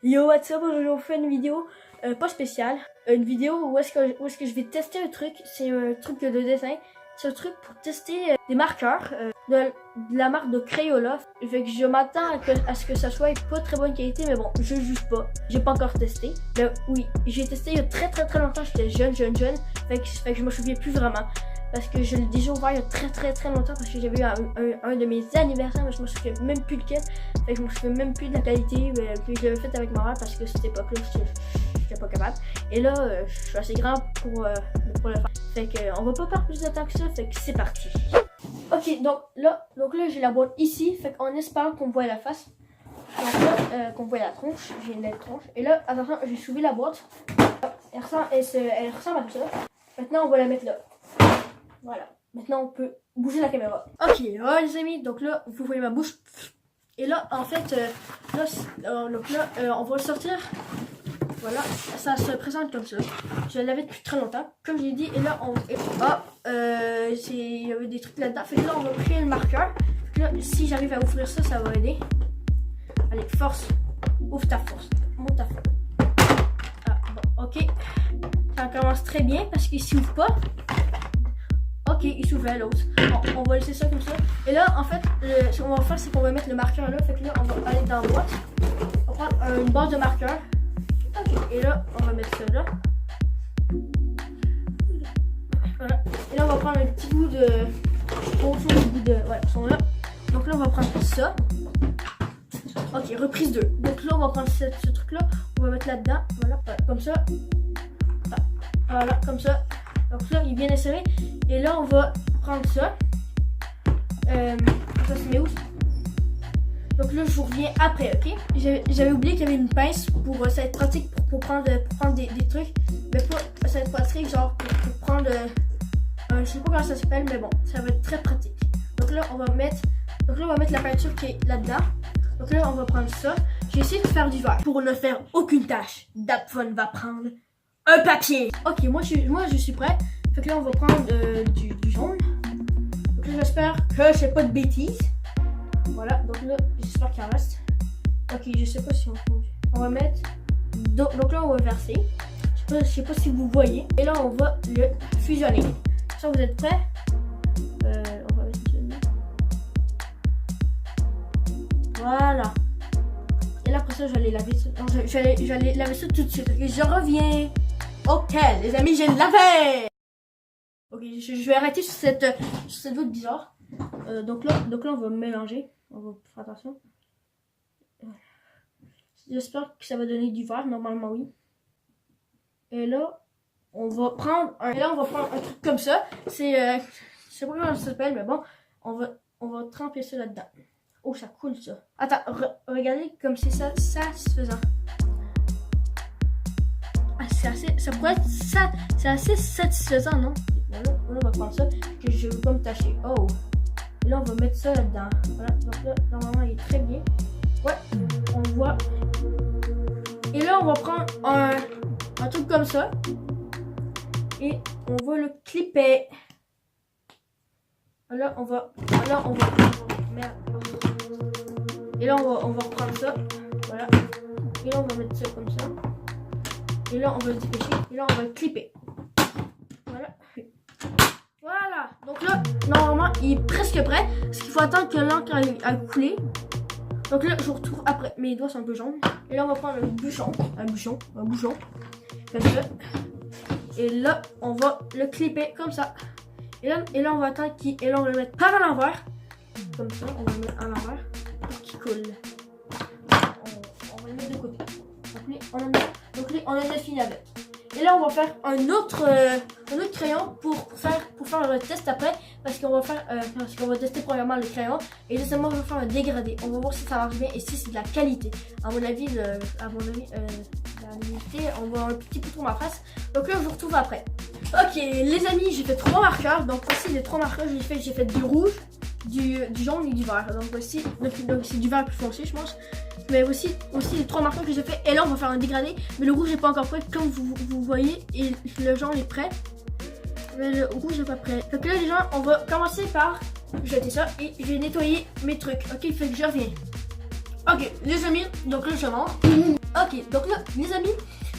Yo, what's up? Aujourd'hui, on fait une vidéo pas spéciale. Une vidéo où est-ce que je vais tester un truc. C'est un truc de dessin. C'est un truc pour tester des marqueurs de la marque de Crayola. Fait que je m'attends à ce que ça soit pas très bonne qualité, mais bon, je juge pas. J'ai pas encore testé. Mais oui, j'ai testé il y a très longtemps. J'étais jeune. Fait que je me souviens plus vraiment. Parce que je l'ai déjà ouvert il y a très longtemps parce que j'avais eu un de mes anniversaires, mais je me souviens même plus lequel. Fait que je me souviens même plus de la qualité que je l'avais fait avec ma mère parce que cette époque-là, j'étais pas capable. Et là, je suis assez grand pour le faire. Fait que on va pas perdre plus de temps que ça, fait que c'est parti. Ok, donc là j'ai la boîte ici, fait qu'on espère qu'on voit la face. Donc là, qu'on voit la tronche, j'ai une belle tronche. Et là, attention, j'ai soulevé la boîte. Elle ressemble à ça. Maintenant, on va la mettre là. Voilà, maintenant on peut bouger la caméra. Ok, voilà les amis, donc là vous voyez ma bouche. Et là en fait, on va le sortir. Voilà, ça se présente comme ça. Je l'avais depuis très longtemps, comme j'ai dit. Et là il y avait des trucs là-dedans. Fait que là on va créer le marqueur. Là, si j'arrive à ouvrir ça, ça va aider. Allez, force, ouvre ta force, monte ta force. Ah bon, ok, ça commence très bien parce qu'il s'ouvre pas. Ok, il s'ouvre l'autre. Bon, on va laisser ça comme ça. Et là, en fait, ce qu'on va faire, c'est qu'on va mettre le marqueur là. Fait que là, on va aller dans la boîte. On va prendre une base de marqueur. Ok, et là, on va mettre ça là. Voilà. Et là, on va prendre un petit bout de. Ouais, ils sont là. Donc là, on va prendre ça. Ok, reprise 2. Donc là, on va prendre ce truc là. On va mettre là-dedans. Voilà, comme ça. Voilà, comme ça. Donc là, il est bien inséré. Et là, on va prendre ça. Ça se met où? Donc là, je vous reviens après, ok? J'avais oublié qu'il y avait une pince pour ça va être pratique pour prendre des trucs. Mais pas, ça va être pratique, genre pour prendre. Je sais pas comment ça s'appelle, mais bon, ça va être très pratique. Donc là, on va mettre la peinture qui est là-dedans. Donc là, on va prendre ça. J'ai essayé de faire du vert pour ne faire aucune tâche. Dapphone va prendre un papier. Ok, moi je suis prêt. Fait que là on va prendre du jaune. Donc là j'espère que je fais pas de bêtises. Voilà, donc là j'espère qu'il en reste. Ok, je sais pas si on va mettre. Donc là on va verser. Je sais pas si vous voyez. Et là on va le fusionner. Ça, vous êtes prêts? On va mettre ça. Voilà. Et là après ça j'allais laver ça. J'allais laver ça tout de suite. Et je reviens. Ok, les amis, j'ai lavé. Ok, je vais arrêter sur cette voûte bizarre. Donc là, on va mélanger. On va faire attention. J'espère que ça va donner du vert. Normalement, oui. Et là, on va prendre un truc comme ça. C'est, je sais pas comment ça s'appelle, mais bon, on va tremper ça là-dedans. Oh, ça coule ça. Attends, regardez comme c'est ça satisfaisant. C'est assez satisfaisant, non? Voilà, on va prendre ça, que je veux pas me tâcher. Oh! Et là, on va mettre ça là-dedans. Voilà, donc là, normalement, il est très bien. Ouais, on voit. Et là, on va prendre un truc comme ça. Et on va le clipper. Là, on va merde. Et là, on va reprendre ça. Voilà. Et là, on va mettre ça comme ça. Et là, on va le dépêcher. Et là, on va le clipper. Voilà. Voilà. Donc là, normalement, il est presque prêt. Parce qu'il faut attendre que l'encre a coulé. Donc là, je vous retrouve après. Mes doigts sont un peu jaunes. Et là, on va prendre un bouchon. Comme ça. Et là, on va le clipper comme ça. Et là on va attendre qu'il. Et là, on va le mettre par à l'envers. Comme ça, on va le mettre à l'envers. Pour qu'il coule. On va le mettre de côté. Donc là, on en a fini avec. Et là, on va faire un autre crayon pour faire le test après. Parce qu'on va tester premièrement le crayon. Et deuxièmement, on va faire un dégradé. On va voir si ça marche bien et si c'est de la qualité. À mon avis, la qualité, on va un petit peu trop ma face. Donc là, je vous retrouve après. Ok, les amis, j'ai fait 3 marqueurs. Donc voici les 3 marqueurs que j'ai fait du rouge, du jaune et du vert. Donc voici, c'est du vert plus foncé, je pense. Mais aussi les 3 marqueurs que j'ai fait. Et là, on va faire un dégradé. Mais le rouge n'est pas encore prêt, comme vous voyez. Et le jaune est prêt. Mais le rouge n'est pas prêt. Donc là, les gens, on va commencer par jeter ça. Et je vais nettoyer mes trucs. Ok, fait que je reviens. Ok, les amis, donc là je monte. Ok, donc là, les amis,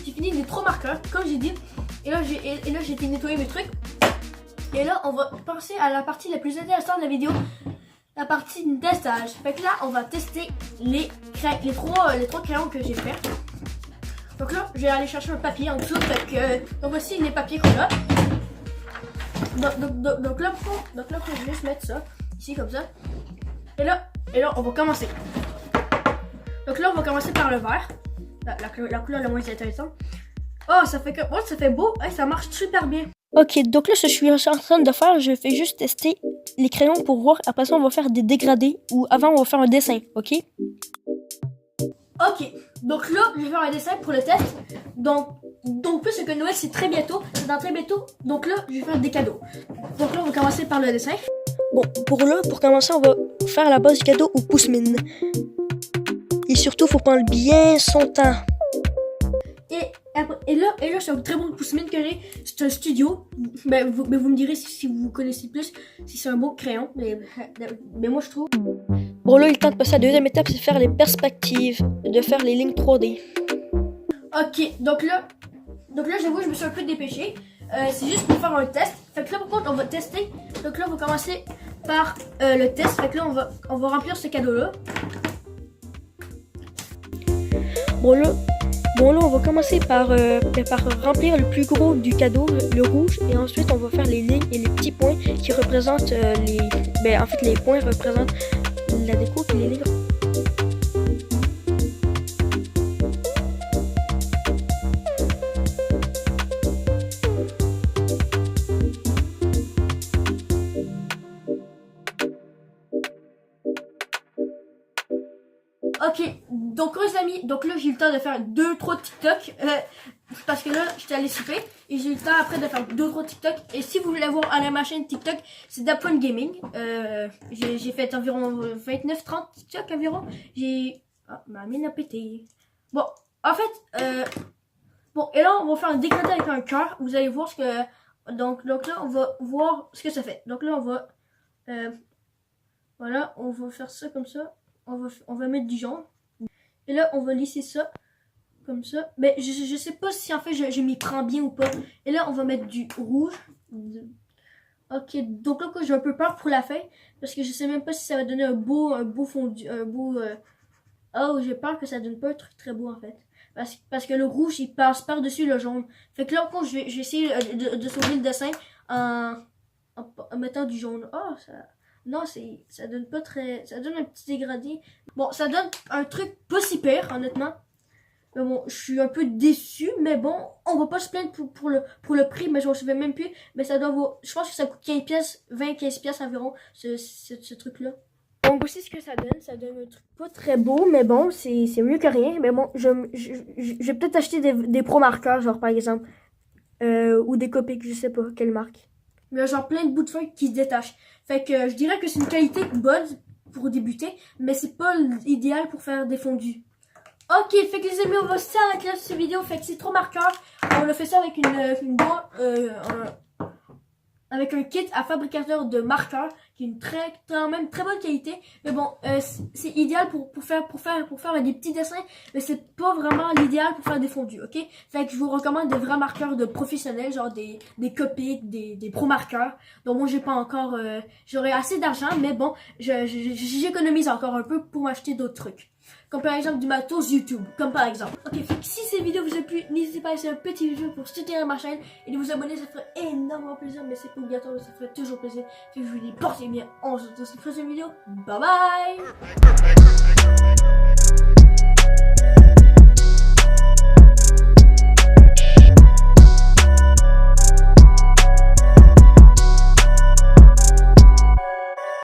j'ai fini les 3 marqueurs, comme j'ai dit. Et là, j'ai été nettoyer mes trucs. Et là, on va passer à la partie la plus intéressante de la vidéo, la partie de testage. Fait que là, on va tester les trois crayons que j'ai fait. Donc là, je vais aller chercher un papier en dessous. Donc voici les papiers qu'on a. Donc là, faut juste mettre ça ici comme ça. Et là, on va commencer. Donc là, on va commencer par le vert. La couleur la moins intéressante. Oh, ça fait beau. Hey, ça marche super bien. Ok, donc là, ce que je suis en train de faire, je fais juste tester les crayons pour voir. Après ça, on va faire des dégradés ou avant, on va faire un dessin, ok? Ok, donc là, je vais faire un dessin pour le test. Donc plus que Noël, c'est très bientôt. C'est dans très bientôt. Donc là, je vais faire des cadeaux. Donc là, on va commencer par le dessin. Bon, pour commencer, on va faire la base du cadeau au pouce-mine. Et surtout, faut prendre bien son temps. Et là, c'est un très bon pouce-mine que j'ai. C'est un studio. Mais vous me direz si vous connaissez plus, si c'est un beau crayon. Mais moi, je trouve. Bon, là, il est temps de passer à la deuxième étape, c'est de faire les perspectives, de faire les lignes 3D. Ok, donc là, j'avoue, je me suis un peu dépêchée. C'est juste pour faire un test. Fait que là, par contre, on va tester. Donc là, on va commencer par le test. Fait que là, on va remplir ce cadeau-là. Bon, là, on va commencer par remplir le plus gros du cadeau, le rouge, et ensuite on va faire les lignes et les petits points qui représentent en fait, les points représentent la déco et les lignes. Ok, donc les amis, donc là j'ai eu le temps de faire 2-3 TikTok parce que là j'étais allé souper et j'ai eu le temps après de faire 2-3 TikTok. Et si vous voulez voir à ma chaîne TikTok, c'est Daphone Gaming. J'ai fait environ 29-30 TikTok environ. Ma mine a pété. Bon, en fait, bon, et là on va faire un dégradé avec un cœur. Vous allez voir ce que. Donc là on va voir ce que ça fait. Donc là on va. Voilà, on va faire ça comme ça. On va mettre du jaune. Et là, on va lisser ça. Comme ça. Mais je sais pas si en fait je m'y prends bien ou pas. Et là, on va mettre du rouge. Ok, donc là, j'ai un peu peur pour la fin. Parce que je sais même pas si ça va donner un beau fondu. Oh, j'ai peur que ça donne pas un truc très beau en fait. Parce que le rouge, il passe par-dessus le jaune. Fait que là, quand je vais essayer de sauver le dessin en mettant du jaune. Oh, ça. Non, ça donne pas très. Ça donne un petit dégradé. Bon, ça donne un truc pas si pire, honnêtement. Mais bon, je suis un peu déçu. Mais bon, on va pas se plaindre pour le prix. Mais je ne sais même plus. Mais ça doit vaut. Je pense que ça coûte 15 pièces, 20-15 pièces environ, ce truc-là. Donc aussi ce que ça donne un truc pas très beau, mais bon, c'est mieux que rien. Mais bon, je vais peut-être acheter des pro marqueurs, genre par exemple. Ou des Copics, je sais pas quelle marque. Mais genre plein de bouts de feuilles qui se détachent. Fait que je dirais que c'est une qualité bonne pour débuter, mais c'est pas idéal pour faire des fondus. Ok, fait que les amis, on va se arrêter là sur cette vidéo. Fait que c'est trop marqueur. On a fait ça avec avec un kit à fabricateur de marqueurs qui est une quand même très bonne qualité. Mais bon, c'est idéal pour faire des petits dessins, mais c'est pas vraiment l'idéal pour faire des fondus, ok? Fait que je vous recommande des vrais marqueurs de professionnels, genre des Copics, des pro marqueurs. Donc moi j'ai pas encore, j'aurais assez d'argent, mais bon, j'économise encore un peu pour m'acheter d'autres trucs. Comme par exemple du matos YouTube, comme par exemple. Ok, fait que si cette vidéo vous a plu, n'hésitez pas à laisser un petit vidéo pour soutenir ma chaîne et de vous abonner, ça ferait énormément plaisir, mais c'est pas obligatoire, ça ferait toujours plaisir. Fait que je vous dis portez bien, on se retrouve dans une prochaine vidéo. Bye bye!